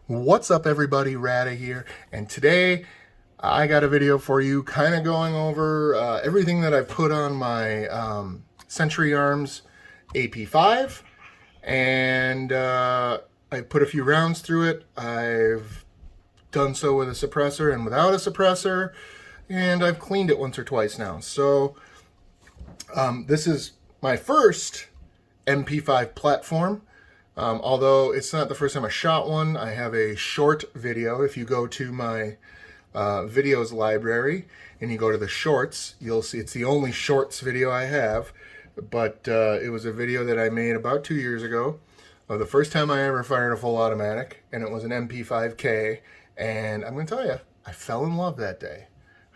What's up, everybody? Rada here, and today I got a video for you kind of going over everything that I've put on my Century Arms AP5, and I put a few rounds through it. I've done so with a suppressor and without a suppressor, and I've cleaned it once or twice now. So this is my first MP5 platform. Although it's not the first time I shot one, I have a short video. If you go to my videos library and you go to the shorts, you'll see it's the only shorts video I have. But it was a video that I made about 2 years ago. The first time I ever fired a full automatic, and it was an MP5K. And I'm going to tell you, I fell in love that day.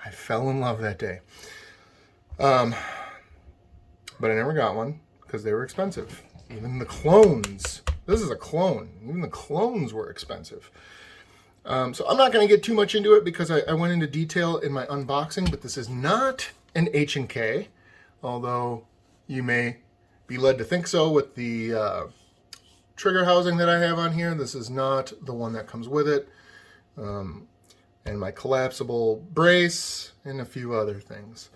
I fell in love that day. But I never got one because they were expensive. Even the clones. This is a clone. Even the clones were expensive. So I'm not going to get too much into it because I went into detail in my unboxing, but this is not an H&K, although you may be led to think so with the trigger housing that I have on here. This is not the one that comes with it. And my collapsible brace and a few other things.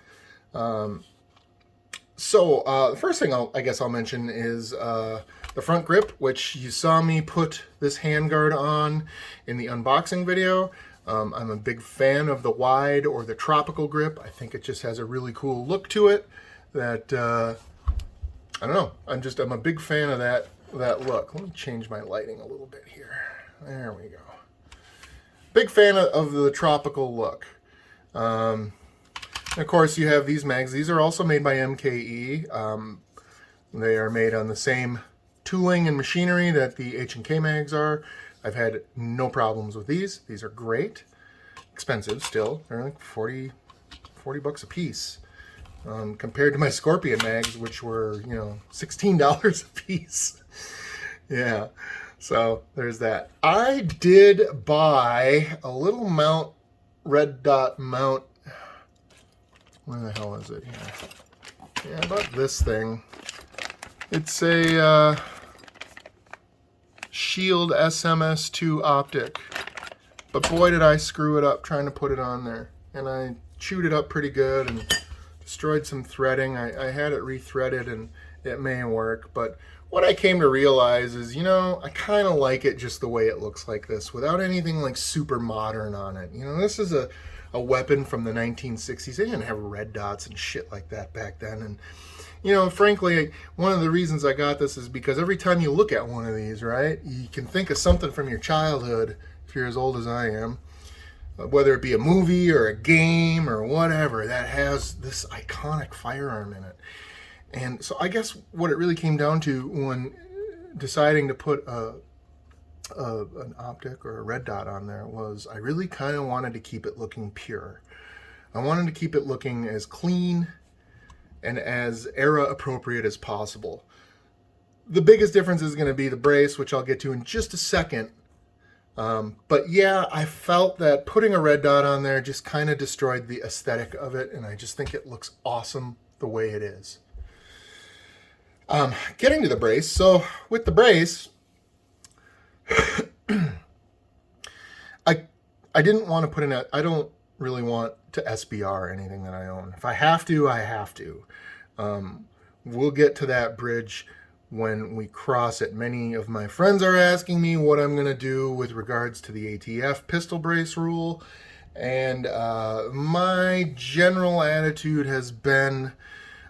So the first thing I guess I'll mention is the front grip, which you saw me put this handguard on in the unboxing video. I'm a big fan of the wide or the tropical grip. I think it just has a really cool look to it that, I don't know, I'm a big fan of that look. Let me change my lighting a little bit here. There we go. Big fan of the tropical look. And of course, you have these mags. These are also made by MKE. They are made on the same tooling and machinery that the H&K mags are. I've had no problems with these. These are great. Expensive still. They're like 40 bucks a piece. Compared to my Scorpion mags, which were, $16 a piece. Yeah, so there's that. I did buy a little mount, red dot mount. Where the hell is it here? Yeah, about this thing. It's a Shield SMS2 optic. But boy, did I screw it up trying to put it on there. And I chewed it up pretty good and destroyed some threading. I had it rethreaded and it may work. But what I came to realize is, I kind of like it just the way it looks like this, without anything like super modern on it. This is a weapon from the 1960s. They didn't have red dots and shit like that back then. And, frankly, one of the reasons I got this is because every time you look at one of these, right, you can think of something from your childhood, if you're as old as I am, whether it be a movie or a game or whatever that has this iconic firearm in it. And so I guess what it really came down to when deciding to put an optic or a red dot on there was I really kind of wanted to keep it looking pure. I wanted to keep it looking as clean and as era appropriate as possible. The biggest difference is going to be the brace, which I'll get to in just a second. But yeah, I felt that putting a red dot on there just kind of destroyed the aesthetic of it, and I just think it looks awesome the way it is. Getting to the brace. So with the brace, I didn't want to put in I don't really want to SBR anything that I own. If I have to, I have to. We'll get to that bridge when we cross it. Many of my friends are asking me what I'm going to do with regards to the ATF pistol brace rule. And my general attitude has been,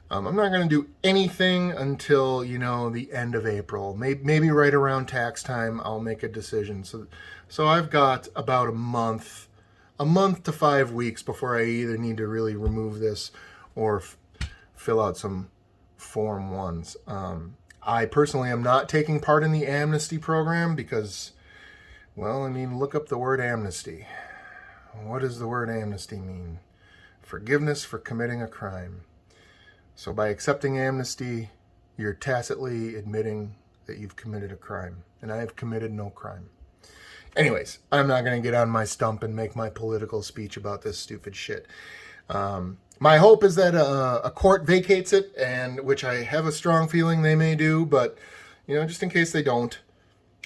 I'm not going to do anything until, the end of April. Maybe right around tax time, I'll make a decision. So I've got about a month to 5 weeks before I either need to really remove this or fill out some Form 1s. I personally am not taking part in the amnesty program because, look up the word amnesty. What does the word amnesty mean? Forgiveness for committing a crime. So by accepting amnesty, you're tacitly admitting that you've committed a crime. And I have committed no crime. Anyways, I'm not going to get on my stump and make my political speech about this stupid shit. My hope is that a court vacates it, and which I have a strong feeling they may do, but just in case they don't,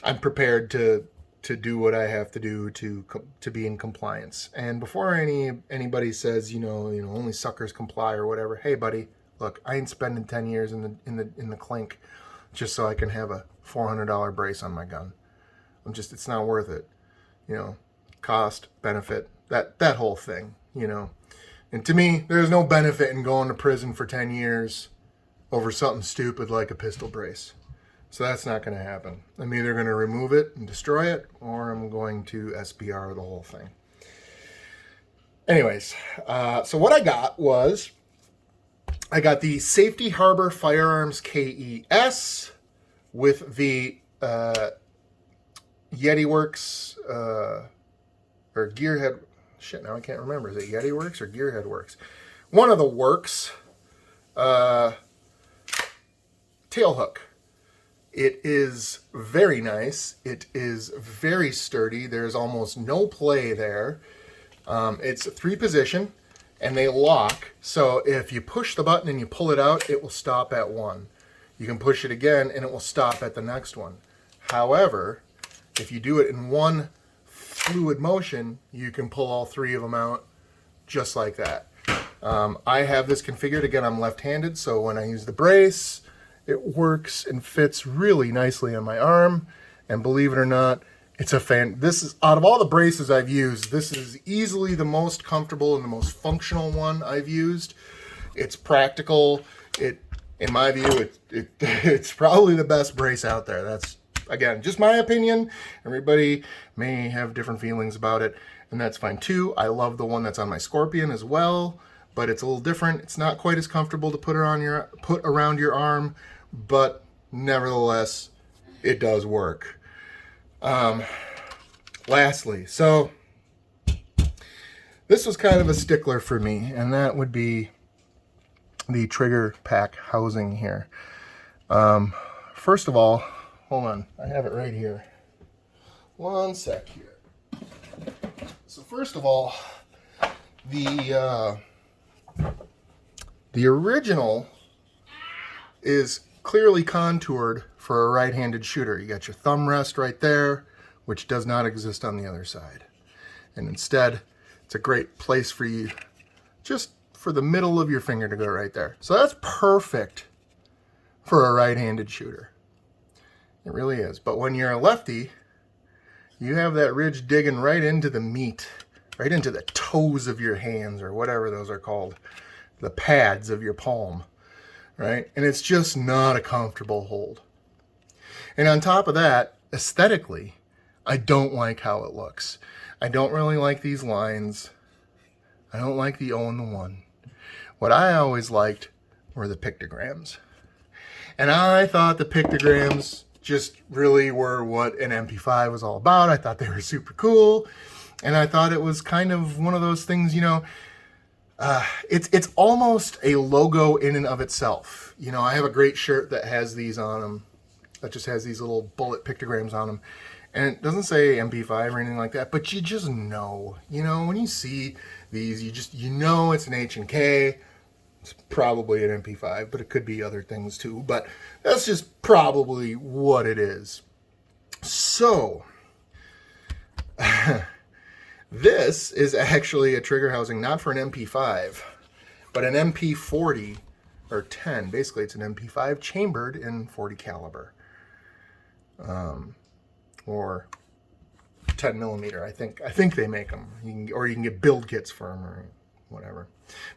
I'm prepared to to do what I have to do to be in compliance. And before anybody says, only suckers comply or whatever, hey buddy, look, I ain't spending 10 years in the clink just so I can have a $400 brace on my gun. It's not worth it. Cost, benefit, that whole thing, And to me, there's no benefit in going to prison for 10 years over something stupid like a pistol brace. So that's not going to happen. I'm either going to remove it and destroy it, or I'm going to SBR the whole thing. Anyways, so what I got was, I got the Safety Harbor Firearms KES with the Yeti Works, or Gearhead, shit, now I can't remember. Is it Yeti Works or Gearhead Works? One of the works, tail hook. It is very nice. It is very sturdy. There's almost no play there. It's a 3-position, and they lock. So if you push the button and you pull it out, it will stop at 1. You can push it again, and it will stop at the next one. However, if you do it in one fluid motion, you can pull all 3 of them out just like that. I have this configured. Again, I'm left-handed, so when I use the brace, it works and fits really nicely on my arm. And believe it or not, it's this is, out of all the braces I've used, this is easily the most comfortable and the most functional one I've used. It's practical. In my view, it's probably the best brace out there. That's, again, just my opinion. Everybody may have different feelings about it, and that's fine too. I love the one that's on my Scorpion as well, but it's a little different. It's not quite as comfortable to put around your arm, but nevertheless, it does work. Lastly, so this was kind of a stickler for me, and that would be the trigger pack housing here. First of all, hold on, I have it right here. One sec here. So first of all, the original is clearly contoured for a right-handed shooter. You got your thumb rest right there, which does not exist on the other side. And instead, it's a great place for you, just for the middle of your finger to go right there. So that's perfect for a right-handed shooter. It really is. But when you're a lefty, you have that ridge digging right into the meat, right into the toes of your hands, or whatever those are called, the pads of your palm, right? And it's just not a comfortable hold. And on top of that, aesthetically, I don't like how it looks. I don't really like these lines. I don't like the O and the 1. What I always liked were the pictograms. And I thought the pictograms just really were what an MP5 was all about. I thought they were super cool. And I thought it was kind of one of those things, it's almost a logo in and of itself. I have a great shirt that has these on them, that just has these little bullet pictograms on them. And it doesn't say MP5 or anything like that, but you just know, when you see these, you know it's an H&K. It's probably an MP5, but it could be other things too. But that's just probably what it is. So, this is actually a trigger housing, not for an MP5, but an MP40 or 10. Basically, it's an MP5 chambered in 40 caliber. Or 10 millimeter. I think they make them. You can get build kits for them or whatever.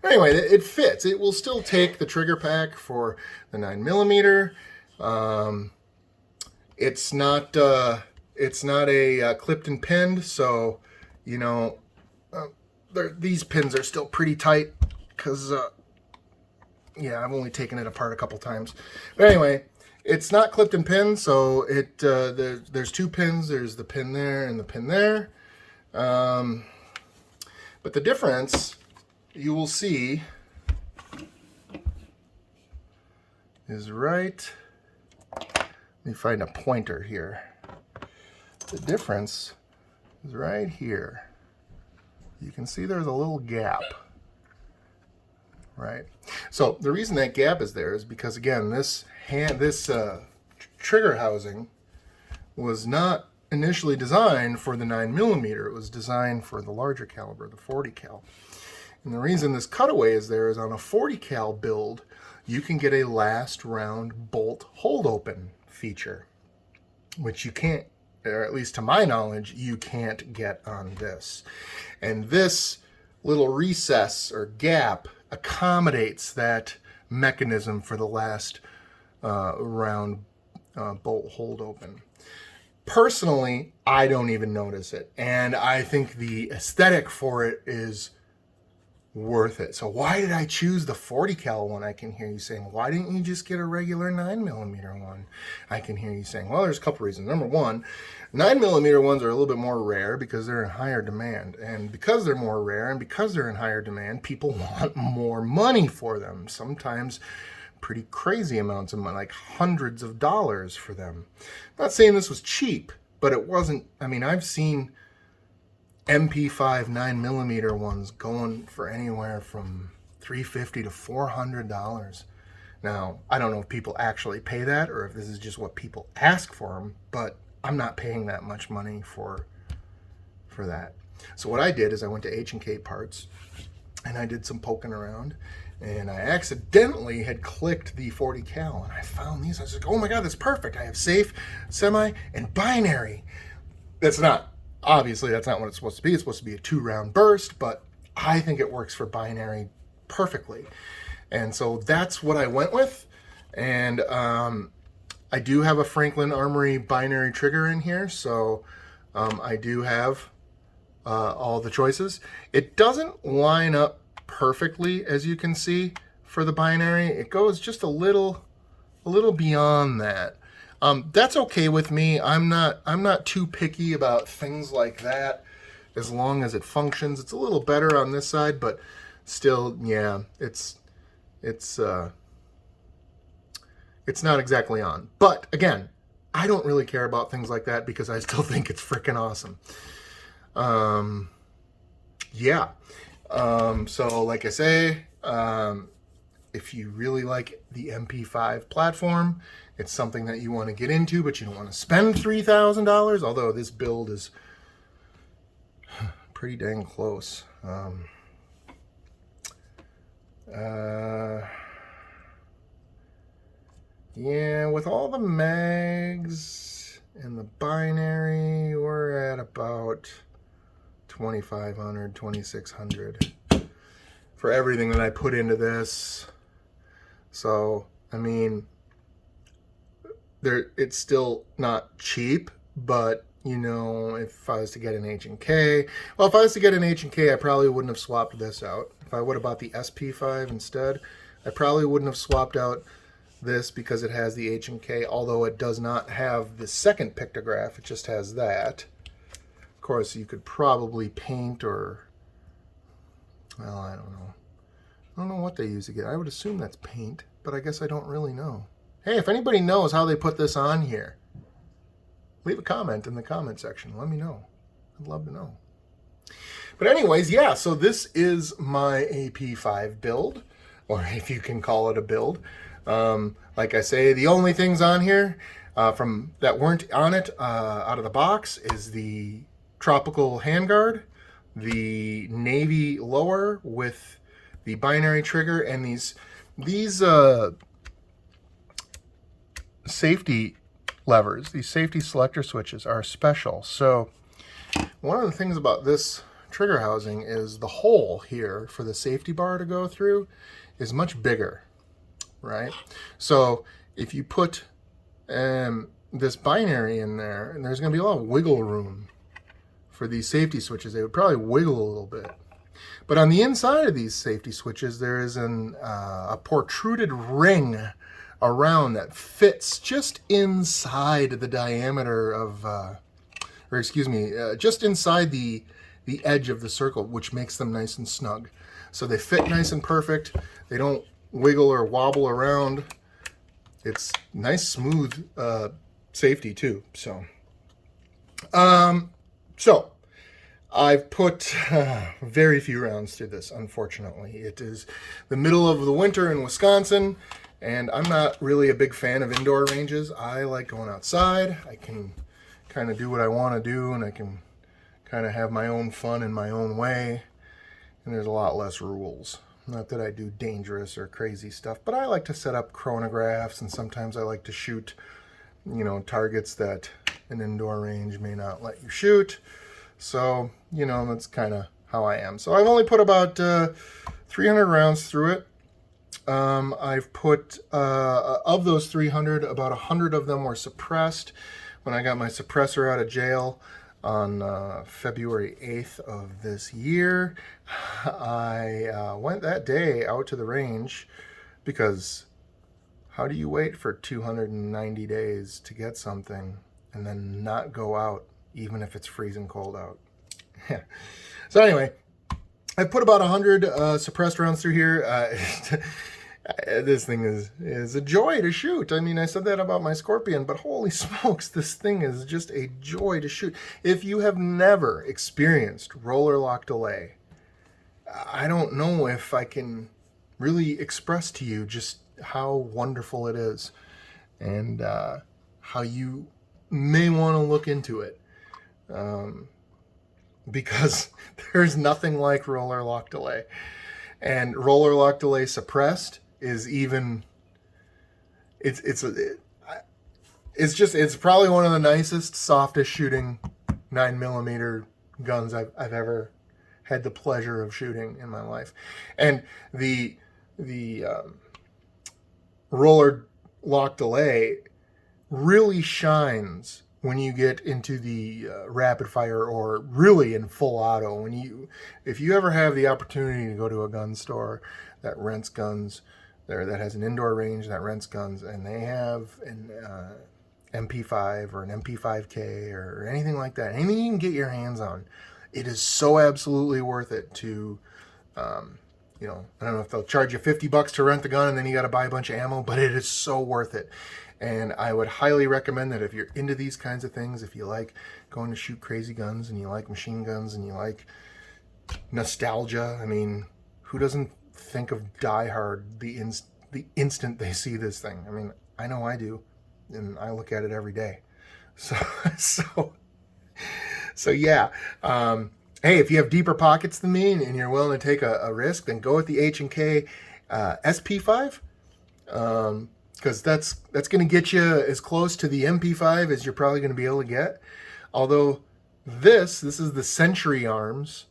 But anyway, it fits. It will still take the trigger pack for the 9 millimeter. It's not a clipped and pinned, so these pins are still pretty tight because yeah, I've only taken it apart a couple times. But anyway, it's not clipped and pinned, so there's 2 pins. There's the pin there and the pin there. But the difference you will see is right. Let me find a pointer here. The difference is right here. You can see there's a little gap. Right. So the reason that gap is there is because, again, this trigger housing was not initially designed for the 9mm. It was designed for the larger caliber, the 40 cal. And the reason this cutaway is there is on a 40 cal build, you can get a last round bolt hold open feature, which you can't, or at least to my knowledge, you can't get on this. And this little recess or gap accommodates that mechanism for the last round bolt hold open. Personally, I don't even notice it, and I think the aesthetic for it is worth it. So why did I choose the 40 cal one? I can hear you saying, why didn't you just get a regular 9mm one? I can hear you saying, well, there's a couple reasons. Number one, 9mm ones are a little bit more rare because they're in higher demand. And because they're more rare and because they're in higher demand, people want more money for them. Sometimes pretty crazy amounts of money, like hundreds of dollars for them. I'm not saying this was cheap, but it wasn't. I mean, I've seen MP5 9mm ones going for anywhere from $350 to $400. Now, I don't know if people actually pay that or if this is just what people ask for them, but I'm not paying that much money for that. So what I did is I went to H&K Parts and I did some poking around, and I accidentally had clicked the 40 cal and I found these. I was like, oh my God, that's perfect. I have safe, semi, and binary. Obviously, that's not what it's supposed to be. It's supposed to be a 2-round burst, but I think it works for binary perfectly. And so that's what I went with. And I do have a Franklin Armory binary trigger in here, so I do have all the choices. It doesn't line up perfectly, as you can see, for the binary. It goes just a little beyond that. That's okay with me. I'm not too picky about things like that, as long as it functions. It's a little better on this side, but still, yeah, it's not exactly on. But again, I don't really care about things like that because I still think it's freaking awesome. Yeah. So like I say, if you really like the MP5 platform, it's something that you want to get into, but you don't want to spend $3,000, although this build is pretty dang close. Yeah, with all the mags and the binary, we're at about $2,500, $2,600 for everything that I put into this. So, I mean, it's still not cheap, but you know, if I was to get an H&K, well, if I was to get an H&K, I probably wouldn't have swapped this out. If I would have bought the SP5 instead, I probably wouldn't have swapped out this because it has the H&K, although it does not have the second pictograph, it just has that. Of course, you could probably paint or, well, I don't know. I don't know what they use again. I would assume that's paint, but I guess I don't really know. Hey, if anybody knows how they put this on here, leave a comment in the comment section. Let me know. I'd love to know. But anyways, yeah, so this is my AP5 build, or if you can call it a build. Like I say, the only things on here from that weren't on it out of the box is the tropical handguard, the navy lower with the binary trigger, and these safety levers, these safety selector switches are special. So one of the things about this trigger housing is the hole here for the safety bar to go through is much bigger, right? So if you put this binary in there, and there's going to be a lot of wiggle room for these safety switches, they would probably wiggle a little bit. But on the inside of these safety switches, there is a protruded ring around that fits just inside the diameter of, just inside the edge of the circle, which makes them nice and snug. So they fit nice and perfect. They don't wiggle or wobble around. It's nice, smooth safety too. So, I've put very few rounds through this, unfortunately. It is the middle of the winter in Wisconsin, and I'm not really a big fan of indoor ranges. I like going outside. I can kind of do what I want to do, and I can kind of have my own fun in my own way, and there's a lot less rules. Not that I do dangerous or crazy stuff, but I like to set up chronographs, and sometimes I like to shoot, you know, targets that an indoor range may not let you shoot. So, you know, that's kind of how I am. So I've only put about 300 rounds through it. I've put, of those 300, about 100 of them were suppressed. When I got my suppressor out of jail on February 8th of this year, I went that day out to the range, because how do you wait for 290 days to get something and then not go out even if it's freezing cold out? So anyway, I put about 100 suppressed rounds through here. This thing is a joy to shoot. I mean, I said that about my Scorpion, but holy smokes, this thing is just a joy to shoot. If you have never experienced roller lock delay, I don't know if I can really express to you just how wonderful it is, and how you may want to look into it. Because there's nothing like roller lock delay. And roller lock delay suppressed is even, it's probably one of the nicest, softest shooting 9mm guns I've ever had the pleasure of shooting in my life. And the roller lock delay really shines when you get into the rapid fire, or really in full auto. If you ever have the opportunity to go to a gun store that rents guns, that has an indoor range that rents guns, and they have an MP5 or an MP5K or anything like that, anything you can get your hands on, it is so absolutely worth it to, you know, I don't know if they'll charge you $50 to rent the gun and then you got to buy a bunch of ammo, but it is so worth it. And I would highly recommend that if you're into these kinds of things, if you like going to shoot crazy guns, and you like machine guns, and you like nostalgia, I mean, who doesn't think of Die Hard the instant they see this thing? I mean, I know I do, and I look at it every day. So yeah. Hey, if you have deeper pockets than me and you're willing to take a risk, then go with the H&K SP5. Because that's going to get you as close to the MP5 as you're probably going to be able to get. Although this is the Century Arms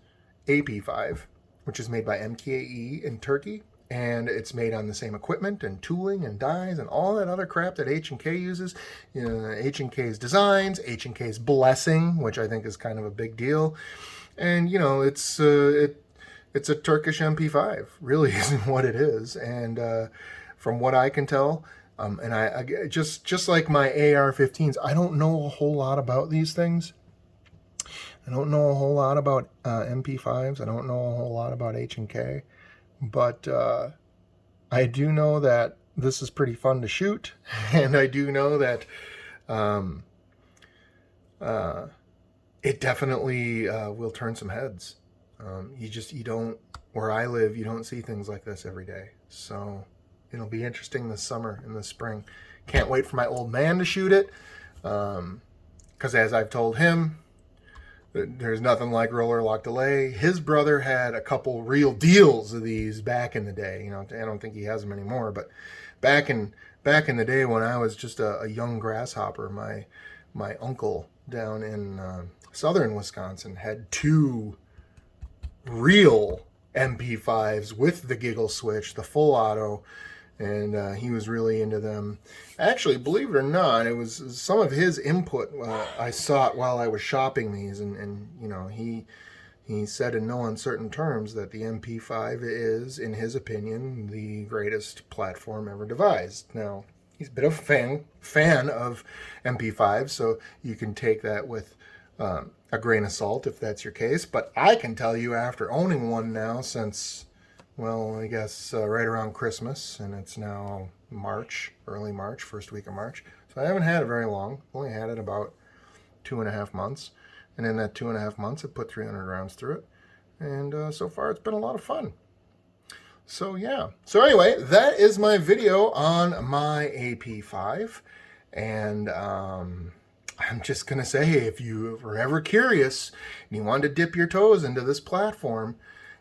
AP5, which is made by MKE in Turkey, and it's made on the same equipment and tooling and dies and all that other crap that H&K uses. You know, H&K's designs, H&K's blessing, which I think is kind of a big deal. And you know, it's a Turkish MP5, really isn't what it is. And from what I can tell, and I just like my AR-15s, I don't know a whole lot about these things. I don't know a whole lot about MP5s. I don't know a whole lot about H&K, but I do know that this is pretty fun to shoot, and I do know that it definitely will turn some heads. You don't, where I live, you don't see things like this every day. So it'll be interesting this summer and this spring. Can't wait for my old man to shoot it. Because as I've told him, there's nothing like roller lock delay. His brother had a couple real deals of these back in the day. You know, I don't think he has them anymore, but back in the day when I was just a young grasshopper, my uncle down in southern Wisconsin had two real MP5s with the giggle switch, the full auto, and he was really into them. Actually, believe it or not, it was some of his input I sought while I was shopping these, and you know, he said in no uncertain terms that the MP5 is, in his opinion, the greatest platform ever devised. Now, he's a bit of a fan of MP5, so you can take that with a grain of salt if that's your case. But I can tell you, after owning one now since, well, I guess right around Christmas, and it's now March, early March, first week of March. So I haven't had it very long. Only had it about 2.5 months. And in that 2.5 months, I put 300 rounds through it. And so far, it's been a lot of fun. So yeah. So anyway, that is my video on my AP5. And I'm just going to say, if you were ever curious and you wanted to dip your toes into this platform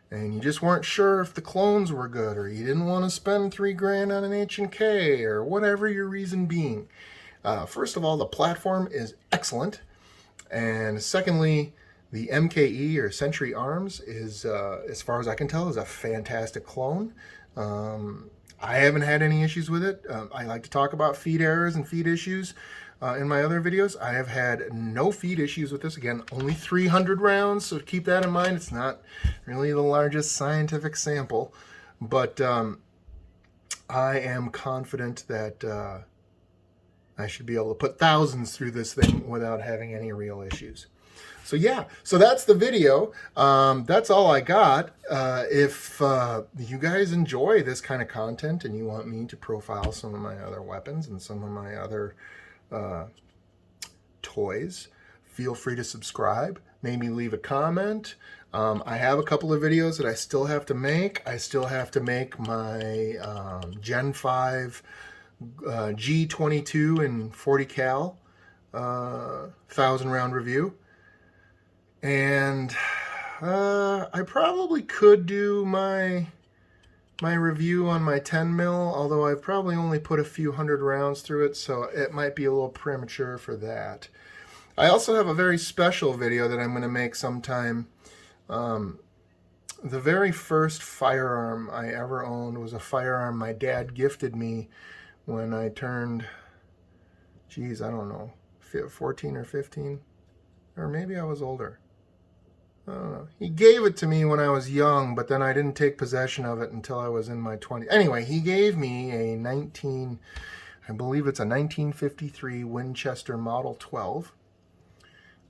and you just weren't sure if the clones were good, or you didn't want to spend $3 grand on an H&K, or whatever your reason being, first of all, the platform is excellent. And secondly, the MKE, or Century Arms, is, as far as I can tell, is a fantastic clone. I haven't had any issues with it. I like to talk about feed errors and feed issues in my other videos. I have had no feed issues with this. Again, only 300 rounds, so keep that in mind. It's not really the largest scientific sample, but I am confident that I should be able to put thousands through this thing without having any real issues. So yeah, so that's the video. That's all I got. If you guys enjoy this kind of content and you want me to profile some of my other weapons and some of my other toys, feel free to subscribe. Maybe leave a comment. I have a couple of videos that I still have to make. I still have to make my Gen 5 G22 and 40 cal 1,000 round review. And I probably could do my review on my 10 mil, although I've probably only put a few hundred rounds through it, so it might be a little premature for that. I also have a very special video that I'm going to make sometime. The very first firearm I ever owned was a firearm my dad gifted me when I turned, geez, I don't know, 14 or 15, or maybe I was older. I don't know. He gave it to me when I was young, but then I didn't take possession of it until I was in my 20s. Anyway, he gave me a I believe it's a 1953 Winchester Model 12.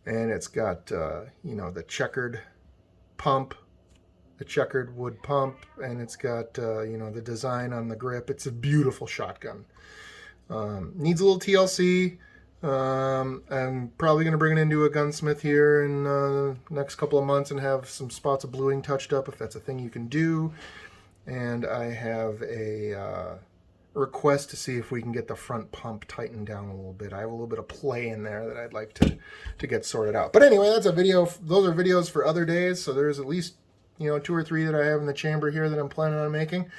And it's got, you know, the checkered pump, the checkered wood pump, and it's got, you know, the design on the grip. It's a beautiful shotgun. Needs a little TLC. I'm probably going to bring it into a gunsmith here in the next couple of months and have some spots of bluing touched up if that's a thing you can do. And I have a request to see if we can get the front pump tightened down a little bit. I have a little bit of play in there that I'd like to get sorted out. But anyway, that's a video. Those are videos for other days. So there's at least, you know, 2 or 3 that I have in the chamber here that I'm planning on making.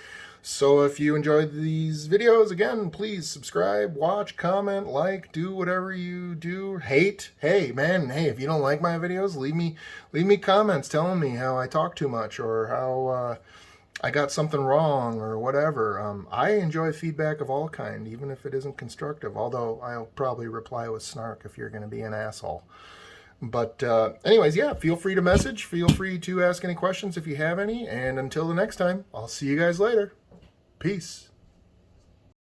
So if you enjoyed these videos, again, please subscribe, watch, comment, like, do whatever you do. Hate, hey man, hey, if you don't like my videos, leave me comments telling me how I talk too much, or how I got something wrong, or whatever. I enjoy feedback of all kind, even if it isn't constructive, although I'll probably reply with snark if you're going to be an asshole. But anyways, yeah, feel free to message, feel free to ask any questions if you have any, and until the next time, I'll see you guys later. Peace.